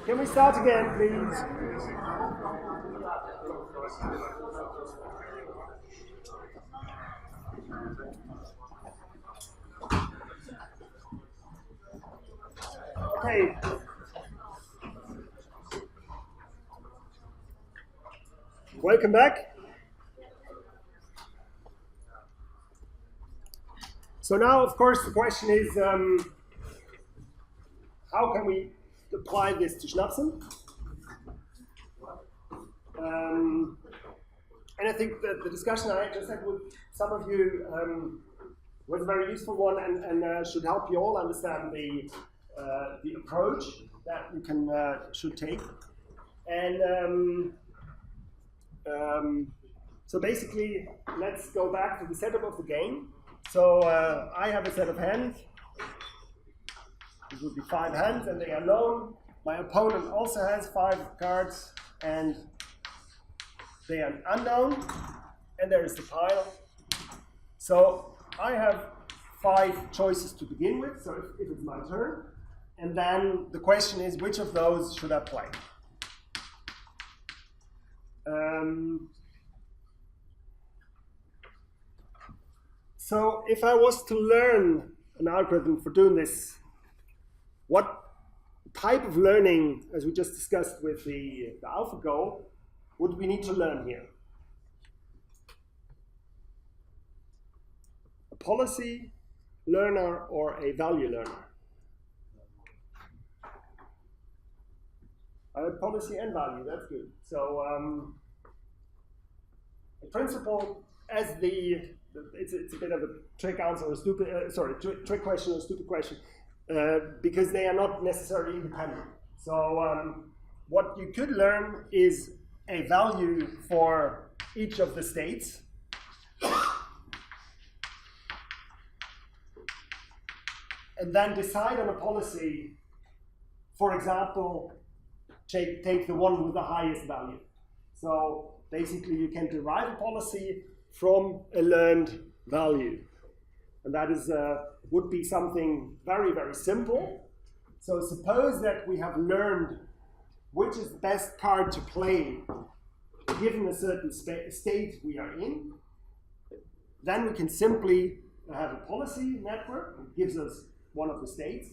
Can we start again, please? Okay. Welcome back. So now, of course, the question is, how can we apply this to Schnapsen? And I think that the discussion I just had with some of you was a very useful one and should help you all understand the approach that you should take. And so basically, let's go back to the setup of the game. So I have a set of hands. It would be 5 hands, and they are known. My opponent also has 5 cards, and they are unknown. And there is the pile. So I have 5 choices to begin with, so if it's my turn. And then the question is, which of those should I play? So if I was to learn an algorithm for doing this, what type of learning, as we just discussed with the AlphaGo, would we need to learn here? A policy learner or a value learner? Policy and value, that's good. So in principle, as it's a bit of a trick answer or trick question or stupid question, because they are not necessarily independent. So what you could learn is a value for each of the states. And then decide on a policy, for example, take the one with the highest value. So basically you can derive a policy from a learned value. And that is would be something very, very simple. So suppose that we have learned which is the best card to play given a certain state we are in. Then we can simply have a policy network that gives us one of the states.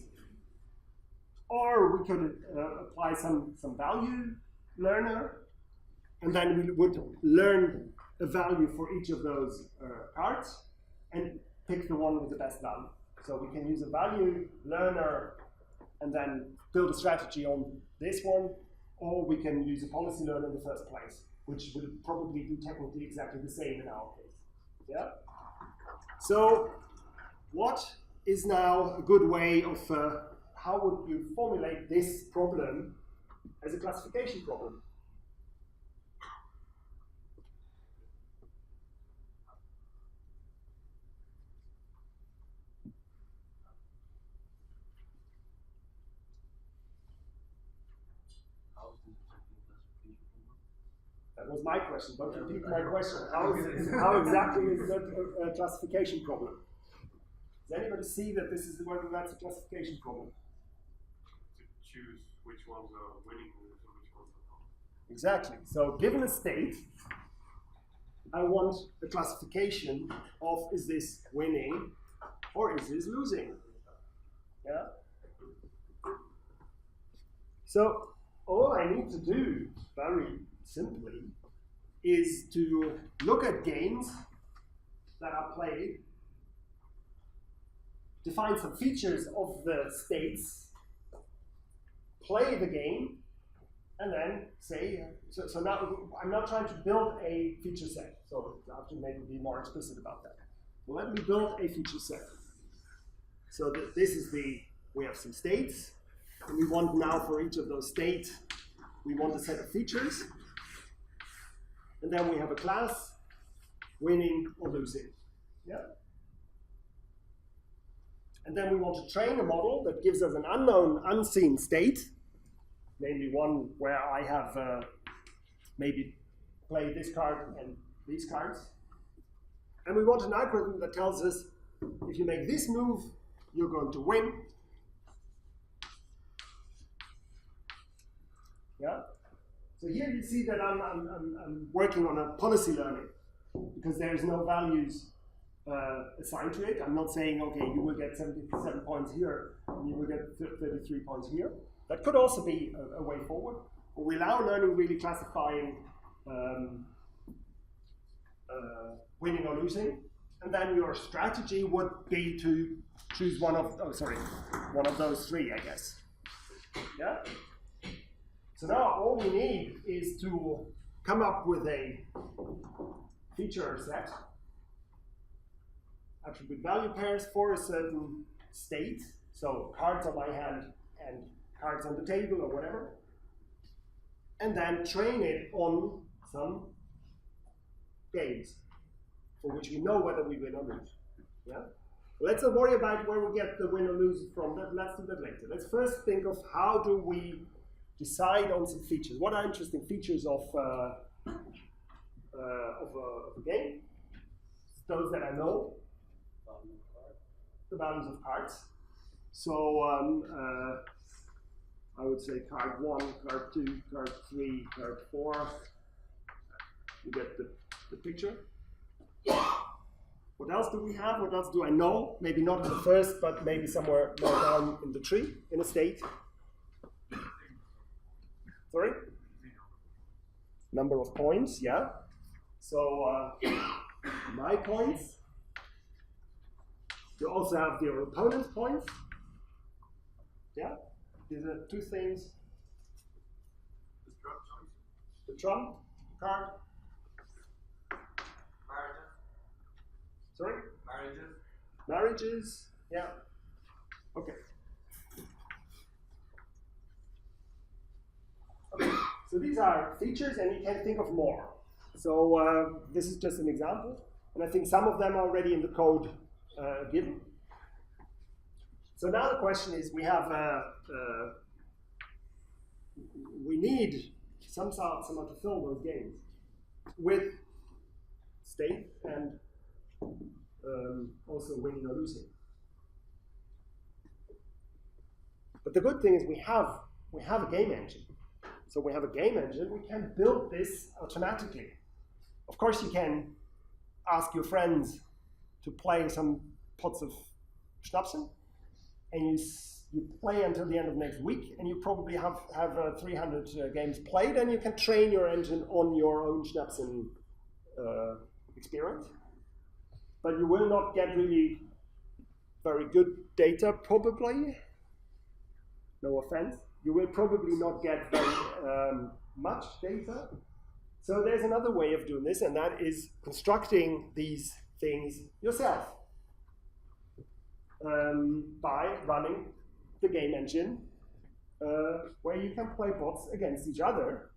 Or we could apply some value learner, and then we would learn a value for each of those cards and pick the one with the best value. So we can use a value learner and then build a strategy on this one, or we can use a policy learner in the first place, which would probably do technically exactly the same in our case. Yeah. So what is now a good way of how would you formulate this problem as a classification problem? That was my question. Don't repeat my question. How exactly is that a classification problem? Does anybody see that this is whether that's a classification problem? To choose which ones are winning moves and which ones are not. Exactly. So given a state, I want a classification of is this winning or is this losing? Yeah. So all I need to do, very simply, is to look at games that are played, define some features of the states, play the game, and then say, so now I'm not trying to build a feature set, so I have to maybe be more explicit about that. Well, let me build a feature set. So this is we have some states, and we want now for each of those states, we want a set of features, and then we have a class, winning or losing. Yeah. And then we want to train a model that gives us an unknown, unseen state, namely one where I have maybe played this card and these cards. And we want an algorithm that tells us, if you make this move, you're going to win. Yeah. So here you see that I'm working on a policy learning because there is no values assigned to it. I'm not saying, okay, you will get 77 points here and you will get 33 points here. That could also be a way forward. But we're now learning really classifying winning or losing. And then your strategy would be to choose one of those three, I guess. Yeah? So now all we need is to come up with a feature set, attribute value pairs for a certain state, so cards on my hand and cards on the table or whatever, and then train it on some games for which we know whether we win or lose. Yeah? Let's not worry about where we get the win or lose from. Let's do that later. Let's first think of how do we decide on some features. What are interesting features of a game? Those that I know. The values of cards. So I would say card 1, card 2, card 3, card 4. You get the picture. What else do we have? What else do I know? Maybe not in the first, but maybe somewhere more down in the tree, in a state. Sorry? Number of points, yeah. So my points. You also have your opponent's points. Yeah. These are two things. The trump card. Sorry? Marriages. Marriages, yeah. Okay. Okay, so these are features and you can think of more. So this is just an example. And I think some of them are already in the code given. So now the question is, we have we need somehow to fill those games with state and also winning or losing. But the good thing is we have a game engine. So we have a game engine, we can build this automatically. Of course you can ask your friends to play some pots of Schnapsen, and you play until the end of next week, and you probably have 300 games played, and you can train your engine on your own Schnapsen experience. But you will not get really very good data, probably. No offense. You will probably not get very much data. So there's another way of doing this, and that is constructing these things yourself by running the game engine where you can play bots against each other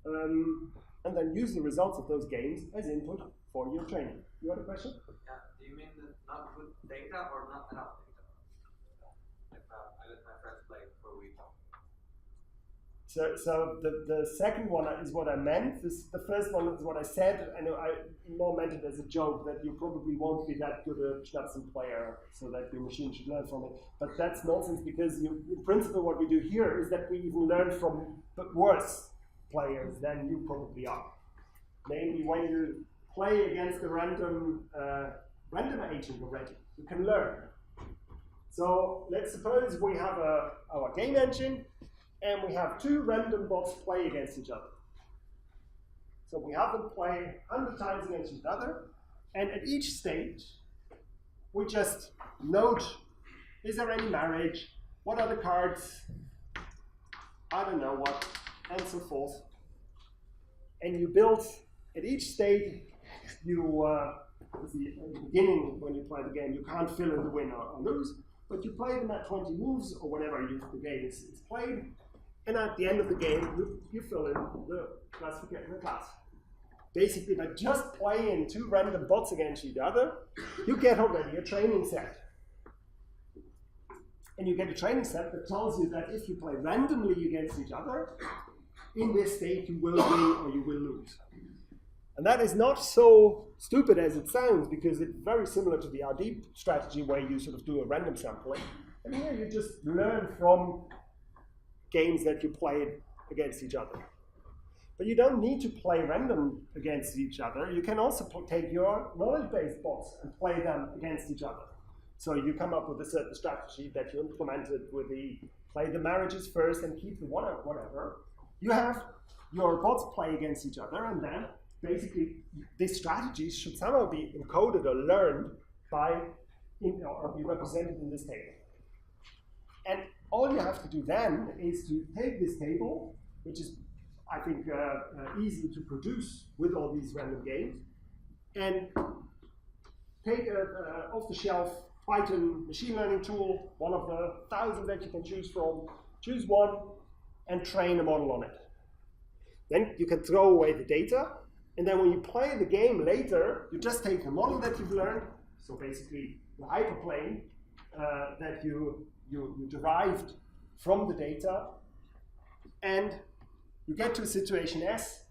and then use the results of those games as input for your training. You have a question? Yeah. Do you mean not good data or not enough data? If I let my friends play for a week. So the second one is what I meant. The first one is what I said. I know I more meant it as a joke that you probably won't be that good a Schnapsen player, so that your machine should learn from it. But that's nonsense, because in principle what we do here is that we even learn from worse players than you probably are. Namely, when you play against a random agent already, you can learn. So let's suppose we have our game engine, and we have two random bots play against each other. So we have them play 100 times against each other, and at each stage, we just note, is there any marriage? What are the cards? I don't know what, and so forth. And you build, at each stage, you, at the beginning when you play the game, you can't fill in the win or lose, but you play them at 20 moves, or whenever the game is played, and at the end of the game, you fill in the classification, the class. Basically, by just playing two random bots against each other, you get already a training set. And you get a training set that tells you that if you play randomly against each other, in this state you will win or you will lose. And that is not so stupid as it sounds, because it's very similar to the RD strategy where you sort of do a random sampling. And here you just learn from games that you played against each other. But you don't need to play random against each other. You can also take your knowledge-based bots and play them against each other. So you come up with a certain strategy that you implemented with the play the marriages first and keep the whatever. You have your bots play against each other, and then basically these strategies should somehow be encoded or learned by, or be represented in this table. And all you have to do then is to take this table, which is, I think, easy to produce with all these random games, and take an off-the-shelf Python machine learning tool, one of the thousands that you can choose from, choose one, and train a model on it. Then you can throw away the data, and then when you play the game later, you just take the model that you've learned, so basically the hyperplane that you derived from the data, and you get to a situation S,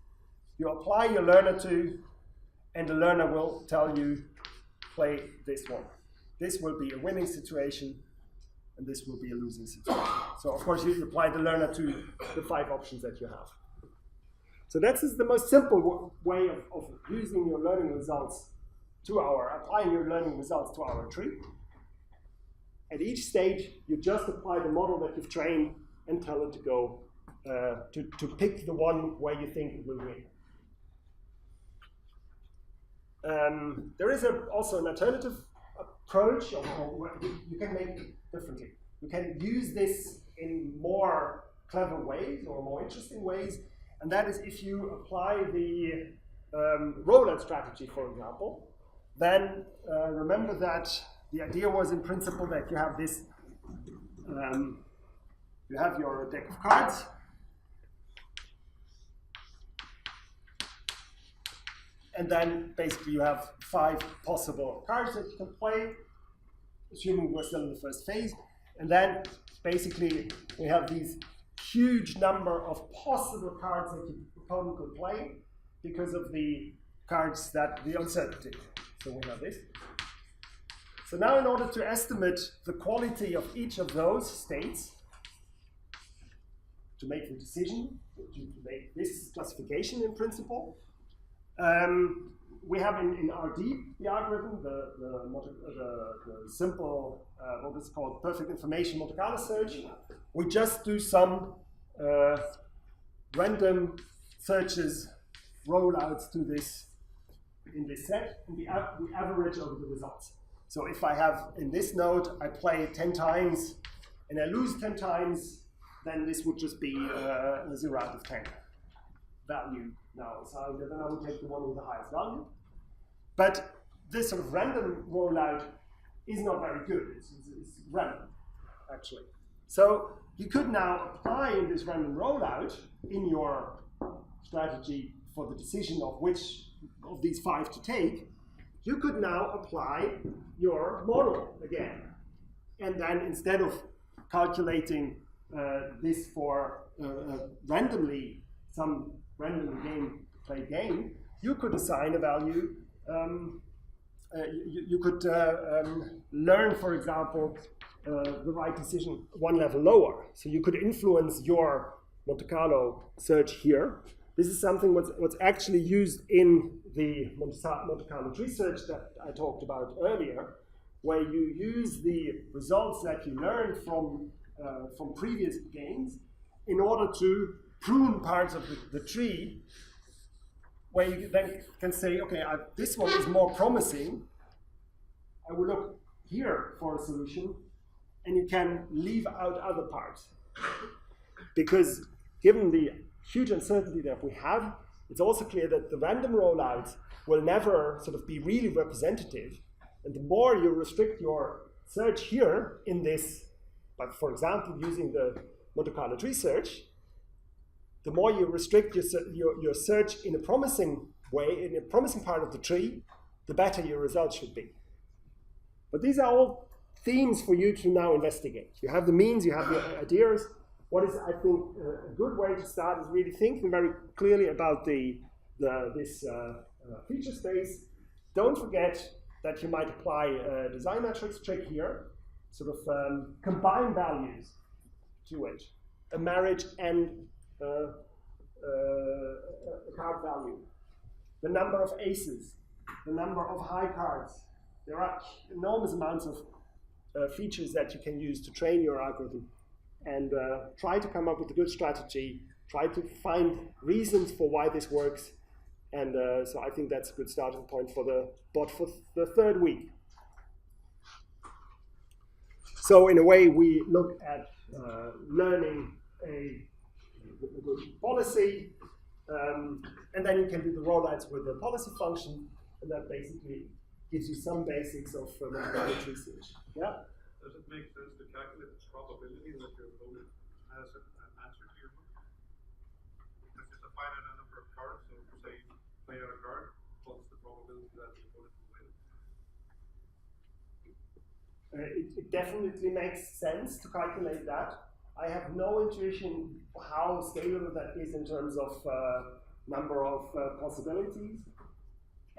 you apply your learner to, and the learner will tell you, play this one. This will be a winning situation, and this will be a losing situation. So of course you apply the learner to the 5 options that you have. So that's the most simple way of using your learning results applying your learning results to our tree. At each stage, you just apply the model that you've trained and tell it to go to pick the one where you think it will win. There is also an alternative approach, or you can make it differently. You can use this in more clever ways or more interesting ways, and that is if you apply the rollout strategy, for example. Then remember that the idea was in principle that you have this, you have your deck of cards, and then basically you have 5 possible cards that you can play, assuming we're still in the first phase. And then basically we have these huge number of possible cards that your opponent could play because of the cards that the uncertainty. So we have this. So now in order to estimate the quality of each of those states, to make the decision, to make this classification in principle, we have in RD the algorithm, the simple, what is called perfect information Monte Carlo search. We just do some random searches, rollouts to this in this set, and we average over the results. So if I have in this node, I play 10 times and I lose 10 times, then this would just be a 0 out of 10 value now. So then I would take the one with the highest value. But this sort of random rollout is not very good. It's random, actually. So you could now apply in this random rollout in your strategy for the decision of which of these 5 to take. You could now apply your model again. And then instead of calculating this for randomly, some randomly played game, you could assign a value. You could learn, for example, the right decision one level lower. So you could influence your Monte Carlo search here. This is something what's actually used in the Monte Carlo tree search that I talked about earlier, where you use the results that you learned from previous games in order to prune parts of the tree, where you then can say, okay, this one is more promising. I will look here for a solution, and you can leave out other parts. Because given the huge uncertainty that we have, it's also clear that the random rollouts will never sort of be really representative. And the more you restrict your search here in this, but for example, using the Monte Carlo tree search, the more you restrict your search in a promising way, in a promising part of the tree, the better your results should be. But these are all themes for you to now investigate. You have the means, you have the ideas. What is, I think, a good way to start is really thinking very clearly about this feature space. Don't forget that you might apply a design matrix trick here, sort of combine values to it, a marriage and card value, the number of aces, the number of high cards. There are enormous amounts of features that you can use to train your algorithm, and try to come up with a good strategy, try to find reasons for why this works, and so I think that's a good starting point for the bot for the third week. So in a way, we look at learning a policy, and then you can do the rollouts with the policy function, and that basically gives you some basics of mathematical research. Yeah? Does it make sense to calculate the probability that your opponent has an answer to your book? If it's a finite number of cards, so say you play out a card, what's the probability that the opponent will win? It definitely makes sense to calculate that. I have no intuition how scalable that is in terms of number of possibilities.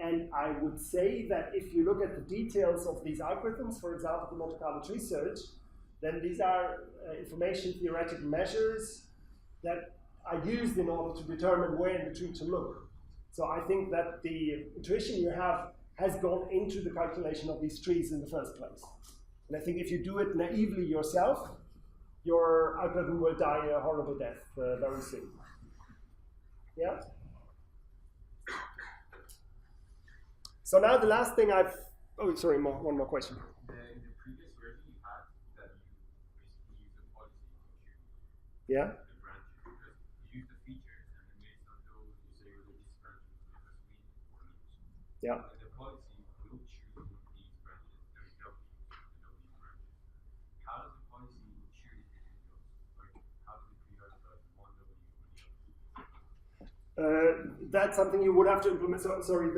And I would say that if you look at the details of these algorithms, for example, the Monte Carlo tree search, then these are information theoretic measures that are used in order to determine where in the tree to look. So I think that the intuition you have has gone into the calculation of these trees in the first place. And I think if you do it naively yourself, your algorithm will die a horrible death very soon. Yeah? So now the last thing one more question. In the previous version you had that you basically used the policy to choose Yeah. the branches, because you use the features and then based on those you say whether these branches will make us win or lose. Yeah. And the policy will choose these branches, there is no these branches. How does the policy choose between those? Like how does it prioritize one W or the other? That's something you would have to implement. Sorry,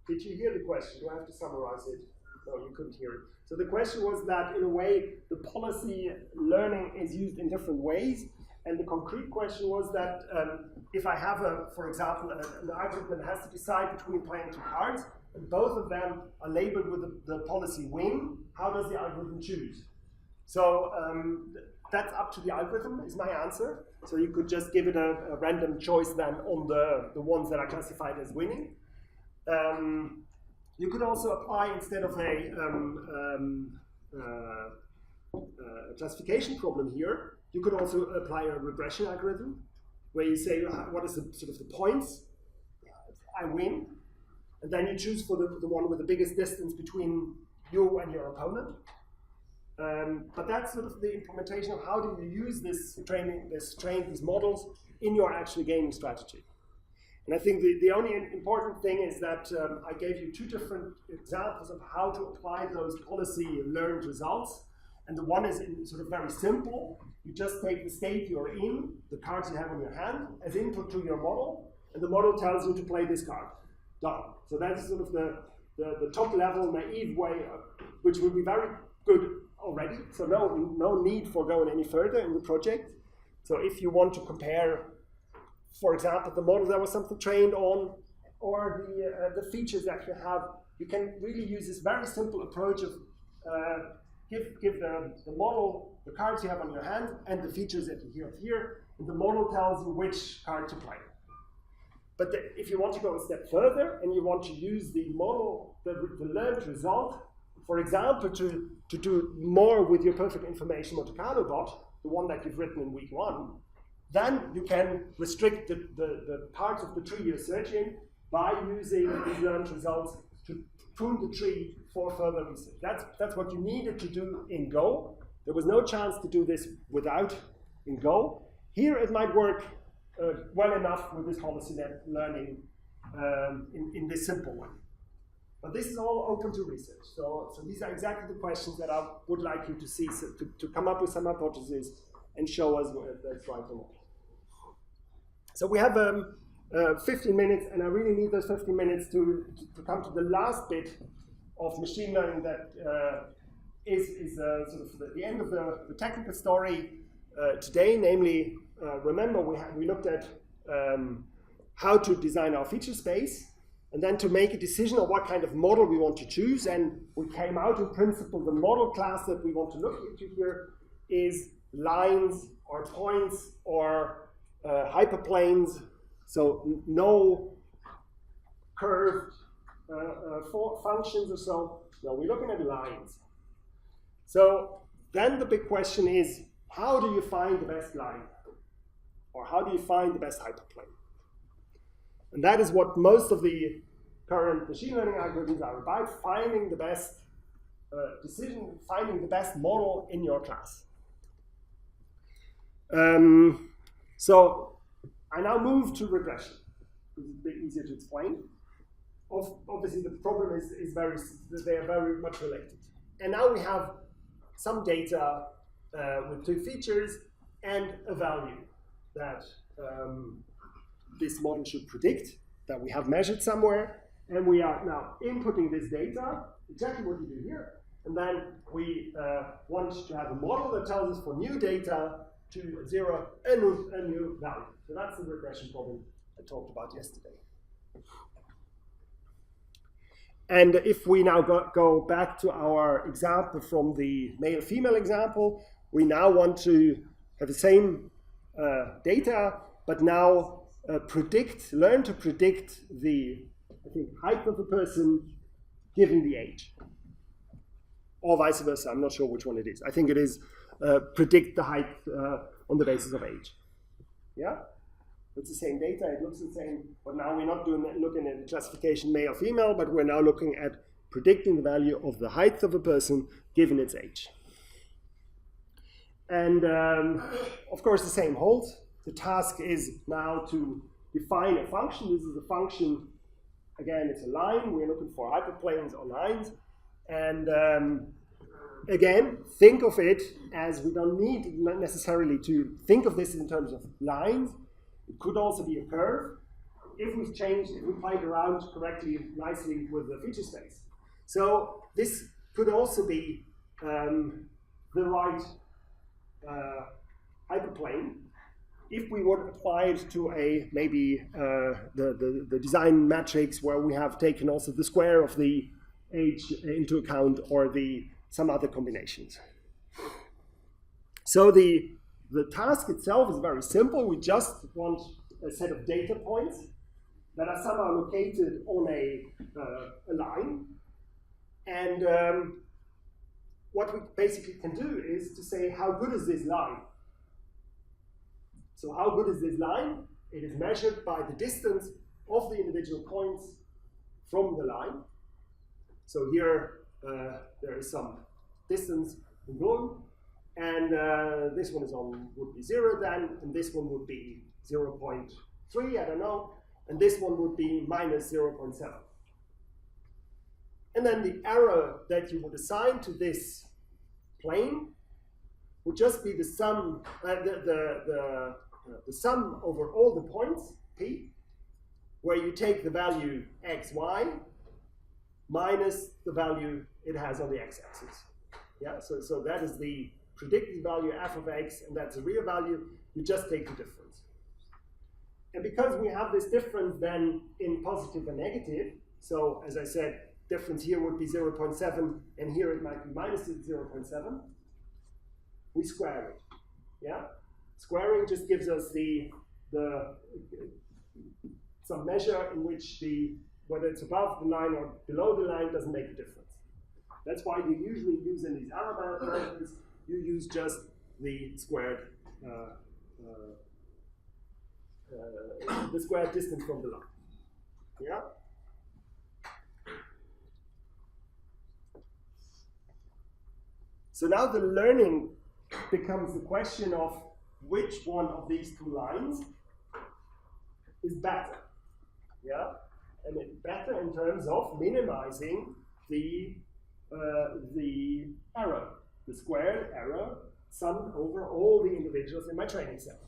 did you hear the question? Do I have to summarize it? No, you couldn't hear it. So the question was that, in a way, the policy learning is used in different ways. And the concrete question was that if I have, for example, an algorithm that has to decide between playing two cards, and both of them are labeled with the policy win, how does the algorithm choose? So that's up to the algorithm, is my answer. So you could just give it a random choice then on the ones that are classified as winning. You could also apply, instead of a classification problem here, you could also apply a regression algorithm, where you say, what is the sort of the points? I win. And then you choose for the one with the biggest distance between you and your opponent. But that's sort of the implementation of how do you use this these models in your actual gaming strategy. And I think the only important thing is that I gave you two different examples of how to apply those policy learned results. And the one is sort of very simple. You just take the state you're in, the cards you have in your hand, as input to your model, and the model tells you to play this card. Done. So that's sort of the top level naive way, which will be very good already. So no need for going any further in the project. So if you want to compare, for example, the model that was something trained on, or the features that you have, you can really use this very simple approach of give the model the cards you have on your hand and the features that you have here, and the model tells you which card to play. But if you want to go a step further and you want to use the model, the learned result, for example, to do more with your perfect information Monte Carlo bot, the one that you've written in week 1, then you can restrict the parts of the tree you're searching by using these learned results to prune the tree for further research. That's what you needed to do in Go. There was no chance to do this without in Go. Here it might work well enough with this policy learning in this simple one. But this is all open to research. So these are exactly the questions that I would like you to see, so to come up with some hypotheses and show us whether that's right or not. So we have 15 minutes, and I really need those 15 minutes to come to the last bit of machine learning that is sort of the end of the technical story today. Namely, remember we looked at how to design our feature space, and then to make a decision on what kind of model we want to choose. And we came out in principle, the model class that we want to look into here is lines or points or hyperplanes, so no curved functions or so. No, we're looking at lines. So then the big question is, how do you find the best line? Or how do you find the best hyperplane? And that is what most of the current machine learning algorithms are about, finding the best finding the best model in your class. So I now move to regression. It's a bit easier to explain. Obviously, the problem is they are very much related. And now we have some data with two features and a value that this model should predict, that we have measured somewhere. And we are now inputting this data, exactly what you do here. And then we want to have a model that tells us for new data to zero a new value. So that's the regression problem I talked about yesterday. And if we now go back to our example from the male-female example, we now want to have the same data, but now learn to predict the height of a person given the age. Or vice versa, I'm not sure which one it is. I think it is predict the height on the basis of age. Yeah? It's the same data, it looks the same, but now we're not looking at the classification male-female, but we're now looking at predicting the value of the height of a person given its age. And of course the same holds. The task is now to define a function. This is a function, again, it's a line. We're looking for hyperplanes or lines. And again, think of it as we don't need necessarily to think of this in terms of lines. It could also be a curve if we played around correctly, nicely with the feature space. So this could also be the right hyperplane if we would apply it to a maybe the design matrix where we have taken also the square of the age into account or some other combinations. So the task itself is very simple. We just want a set of data points that are somehow located on a line. And what we basically can do is to say, how good is this line? So how good is this line? It is measured by the distance of the individual points from the line. So here there is some distance in blue. And this one would be 0 then, and this one would be 0.3, I don't know, and this one would be minus 0.7. And then the error that you would assign to this plane would just be the sum, the sum over all the points, p, where you take the value x, y, minus the value it has on the x-axis. Yeah, so that is the predicted value f of x, and that's a real value. You just take the difference. And because we have this difference then in positive and negative, so as I said, difference here would be 0.7, and here it might be minus 0.7, we square it. Yeah? Squaring just gives us some measure in which whether it's above the line or below the line doesn't make a difference. That's why you usually use in these error parameters, you use just the squared distance from the line. Yeah. So now the learning becomes the question of which one of these two lines is better. Yeah, and it's better in terms of minimizing the error. The squared error summed over all the individuals in my training set.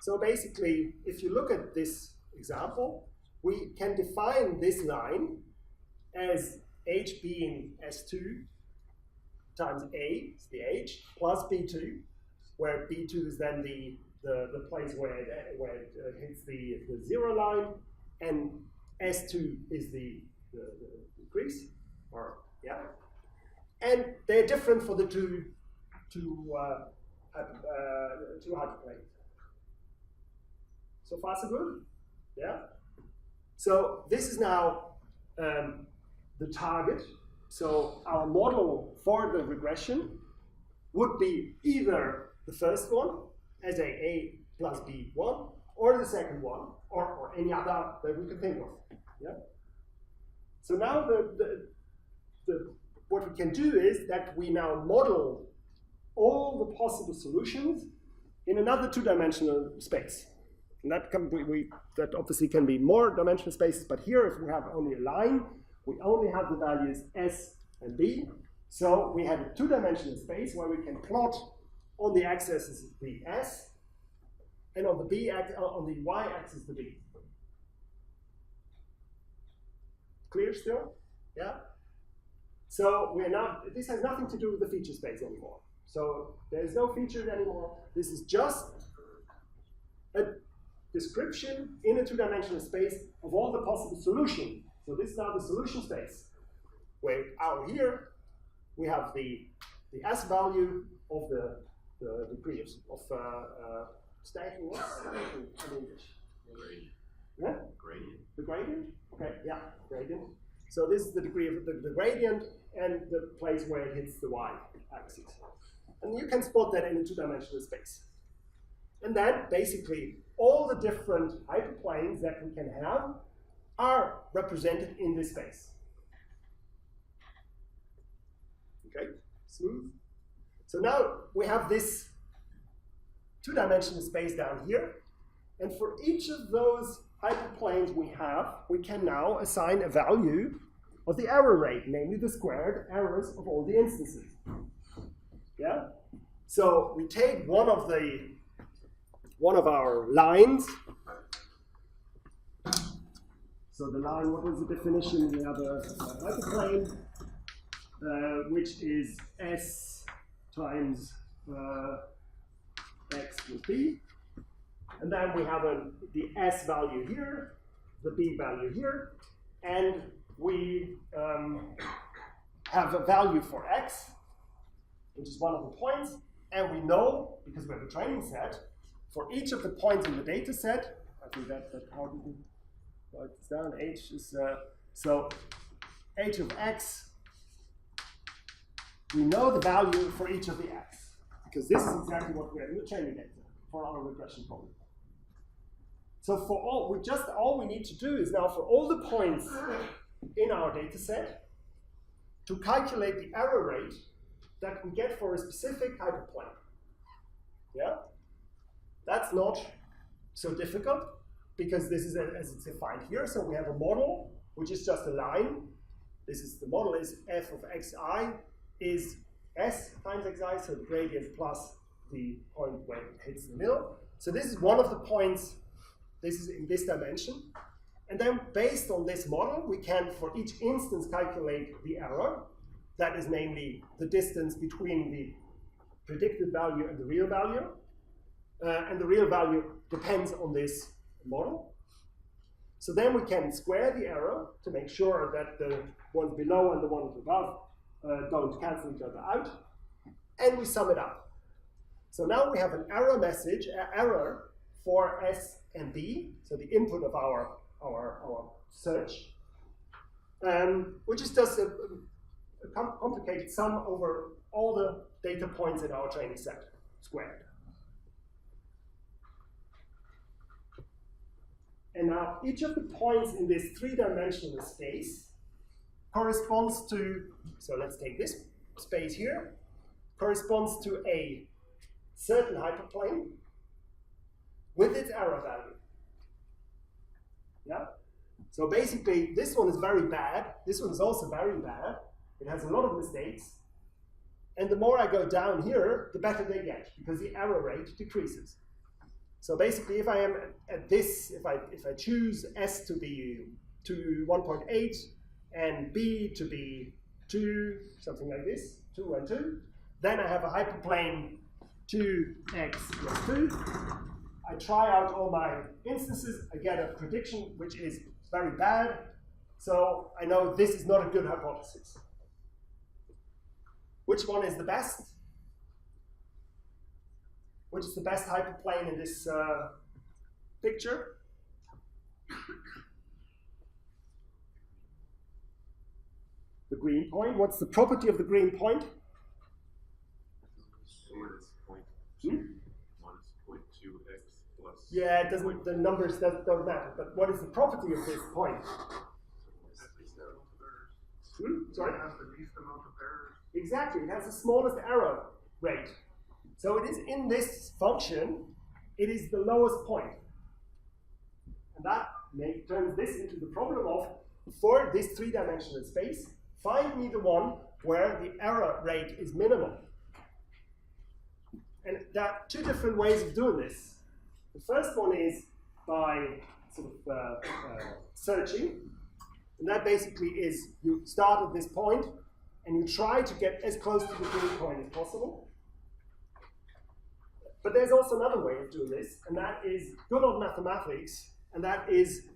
So basically, if you look at this example, we can define this line as h being S2 times A, is the age, plus B2, where B2 is then the place where it hits the 0 line, and S2 is the decrease, or yeah. And they're different for the two hyperplanes. So far so good? Yeah? So this is now the target. So our model for the regression would be either the first one as a plus B1, or the second one, or any other that we can think of. Yeah? So now what we can do is that we now model all the possible solutions in another two-dimensional space. And that obviously can be more dimensional spaces, but here if we have only a line, we only have the values S and B. So we have a two-dimensional space where we can plot on the x-axis the S, and on the y-axis the B. Clear still? Yeah? So we're now, this has nothing to do with the feature space anymore. So there's no features anymore. This is just a description in a two-dimensional space of all the possible solutions. So this is now the solution space, where out here we have the S value of the degree of stacking. What's stacking in English? Gradient. Yeah? Gradient. The gradient? Okay, yeah, gradient. So this is the degree of the gradient and the place where it hits the y-axis. And you can spot that in a two-dimensional space. And then, basically, all the different hyperplanes that we can have are represented in this space. Okay, smooth. So now we have this two-dimensional space down here. And for each of those hyperplanes we can now assign a value of the error rate, namely the squared errors of all the instances. Yeah? So we take one of our lines. So the line, what was the definition? We have a hyperplane, which is S times X plus B. And then we have the S value here, the B value here, and we have a value for X, which is one of the points, and we know, because we have a training set, for each of the points in the data set, I think that how do we write this down? H is, so H of X, we know the value for each of the X, because this is exactly what we have in the training data for our regression problem. So for all we need to do is now for all the points in our data set to calculate the error rate that we get for a specific hyperplane. Yeah? That's not so difficult because this is as it's defined here. So we have a model which is just a line. The model is f of xi is s times xi, so the gradient plus the point where it hits the middle. So this is one of the points. This is in this dimension. And then based on this model, we can, for each instance, calculate the error. That is namely the distance between the predicted value and the real value. And the real value depends on this model. So then we can square the error to make sure that the ones below and the ones above don't cancel each other out. And we sum it up. So now we have an error message, error for S and B, so the input of our search, which is just a complicated sum over all the data points in our training set, squared. And now each of the points in this three-dimensional space corresponds to, so let's take this space here, corresponds to a certain hyperplane with its error value. Yeah? So basically, this one is very bad. This one is also very bad. It has a lot of mistakes. And the more I go down here, the better they get, because the error rate decreases. So basically, if I am at this, if I choose S to be to 1.8 and B to be 2, something like this, 2 and 2, then I have a hyperplane 2x plus 2. I try out all my instances, I get a prediction which is very bad, so I know this is not a good hypothesis. Which one is the best? which is the best hyperplane in this picture. The green point. What's the property of the green point? -0.2x plus. Yeah, it doesn't. The numbers don't matter. But what is the property of this point? Sorry. It has the least amount of errors. Exactly. It has the smallest error rate. So it is in this function. It is the lowest point, and that turns this into the problem of, for this three-dimensional space, find me the one where the error rate is minimal. And there are two different ways of doing this. The first one is by sort of searching. And that basically is you start at this point and you try to get as close to the green point as possible. But there's also another way of doing this, and that is good old mathematics, and that is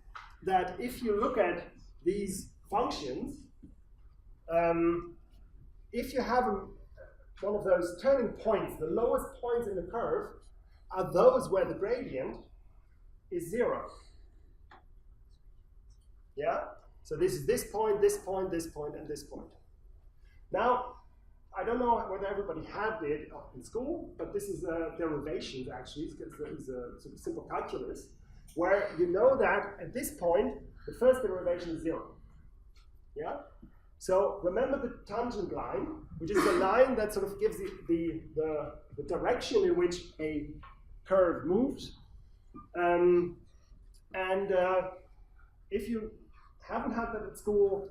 that if you look at these functions, if you have one of those turning points, the lowest points in the curve are those where the gradient is 0. Yeah? So this is this point, this point, this point, and this point. Now, I don't know whether everybody had it in school, but this is derivations actually, it's a sort of simple calculus, where you know that at this point, the first derivation is 0. Yeah? So remember the tangent line, which is the line that sort of gives the direction in which a curve moves. If you haven't had that at school,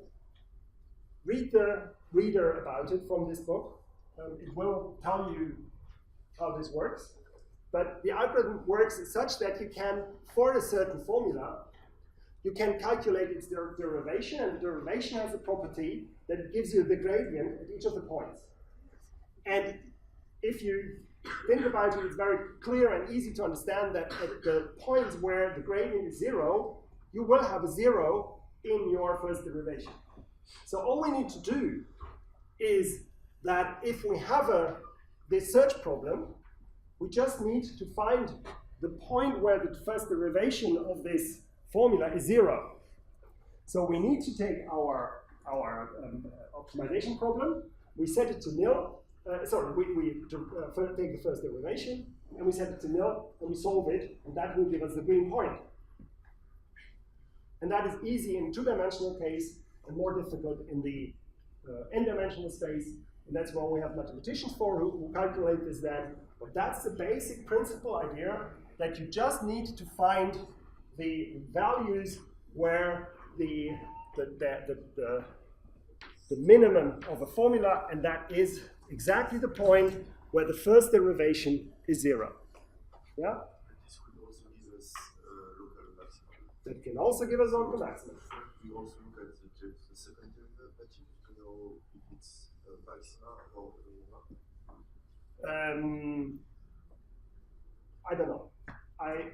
read the reader about it from this book. It will tell you how this works. But the algorithm works such that you can, for a certain formula, you can calculate its derivation, and the derivation has the property that it gives you the gradient at each of the points. And if you think about it, it's very clear and easy to understand that at the points where the gradient is 0, you will have a 0 in your first derivation. So all we need to do is that if we have this search problem, we just need to find the point where the first derivation of this formula is 0. So we need to take our optimization problem, we set it to nil, we take the first derivation, and we set it to nil, and we solve it, and that will give us the green point. And that is easy in two-dimensional case, and more difficult in the n-dimensional space, and that's what we have mathematicians for who calculate this then. But that's the basic principal idea, that you just need to find the values where the minimum of a formula, and that is exactly the point where the first derivation is 0. Yeah? This would also give us local maximum. That can also give us local maximum. We also look at the second derivative to know if it's maxima or minima. I don't know. I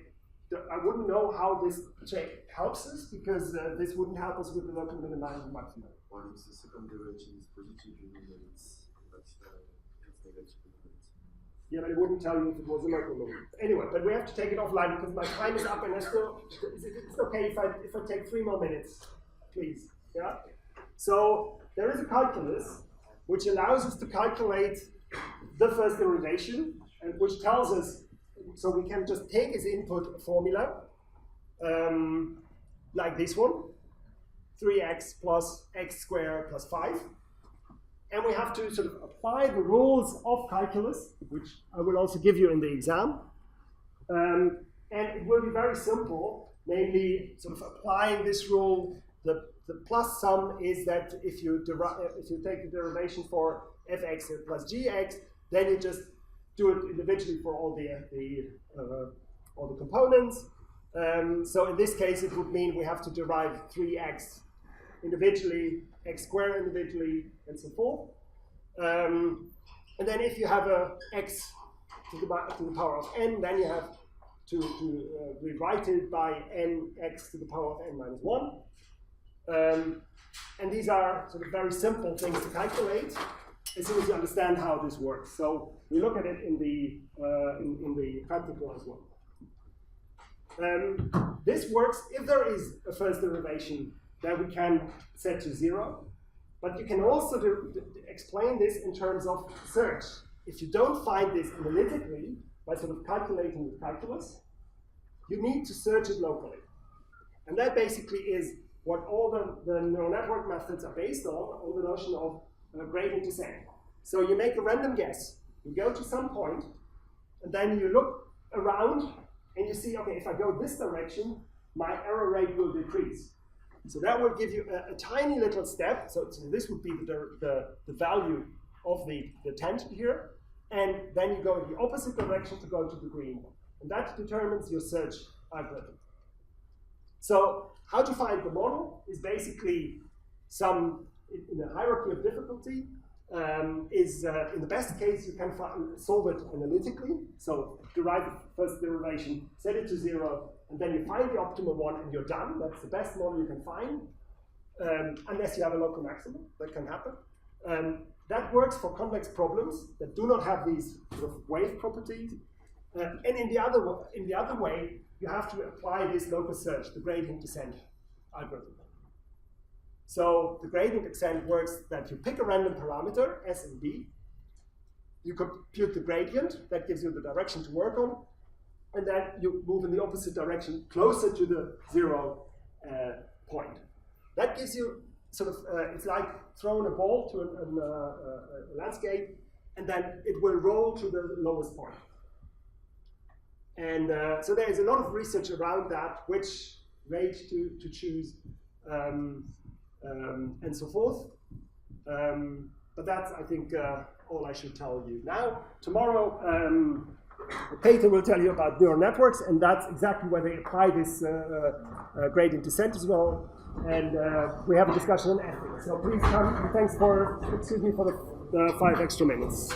wouldn't know how this helps us, because this wouldn't help us with the local minima and maximum. Well, if the second derivative is positive, you mean that it's maxima, it's negative. Yeah, but it wouldn't tell you if it was a local minimum. Anyway, but we have to take it offline because my time is up, and it's okay if I take 3 more minutes, please. Yeah. So there is a calculus which allows us to calculate the first derivation, and which tells us, so we can just take as input a formula like this one, 3x plus x squared plus 5. And we have to sort of apply the rules of calculus, which I will also give you in the exam. And it will be very simple, namely sort of applying this rule. The plus sum is that if you take the derivation for fx plus gx, then you just do it individually for all the components. So in this case, it would mean we have to derive 3x individually, x squared individually, and so forth. And then if you have a x to the power of n, then you have to rewrite it by nx to the power of n minus 1. And these are sort of very simple things to calculate. as soon as you understand how this works. So we look at it in the practical as well. This works if there is a first derivation that we can set to 0, but you can also explain this in terms of search. If you don't find this analytically by sort of calculating with calculus, you need to search it locally. And that basically is what all the neural network methods are based on the notion of gradient descent. So you make a random guess. You go to some point, and then you look around, and you see, okay, if I go this direction, my error rate will decrease. So that will give you a tiny little step. So this would be the value of the tangent here. And then you go in the opposite direction to go to the green one. And that determines your search algorithm. So how to find the model is basically some, in a hierarchy of difficulty, in the best case, you can solve it analytically. So derive the first derivation, set it to 0, and then you find the optimal one and you're done. That's the best model you can find, unless you have a local maximum. That can happen. That works for complex problems that do not have these sort of wave properties. And in the other way, you have to apply this local search, the gradient descent algorithm. So the gradient descent works that you pick a random parameter, S and B, you compute the gradient, that gives you the direction to work on, and then you move in the opposite direction, closer to the 0 point. That gives you sort of, it's like throwing a ball to a landscape, and then it will roll to the lowest point. And so there is a lot of research around that, which rate to choose, and so forth. But that's, I think, all I should tell you. Now, tomorrow, Peter will tell you about neural networks, and that's exactly where they apply this gradient descent as well. And we have a discussion on ethics. So please come, and thanks for, excuse me, for the 5 extra minutes.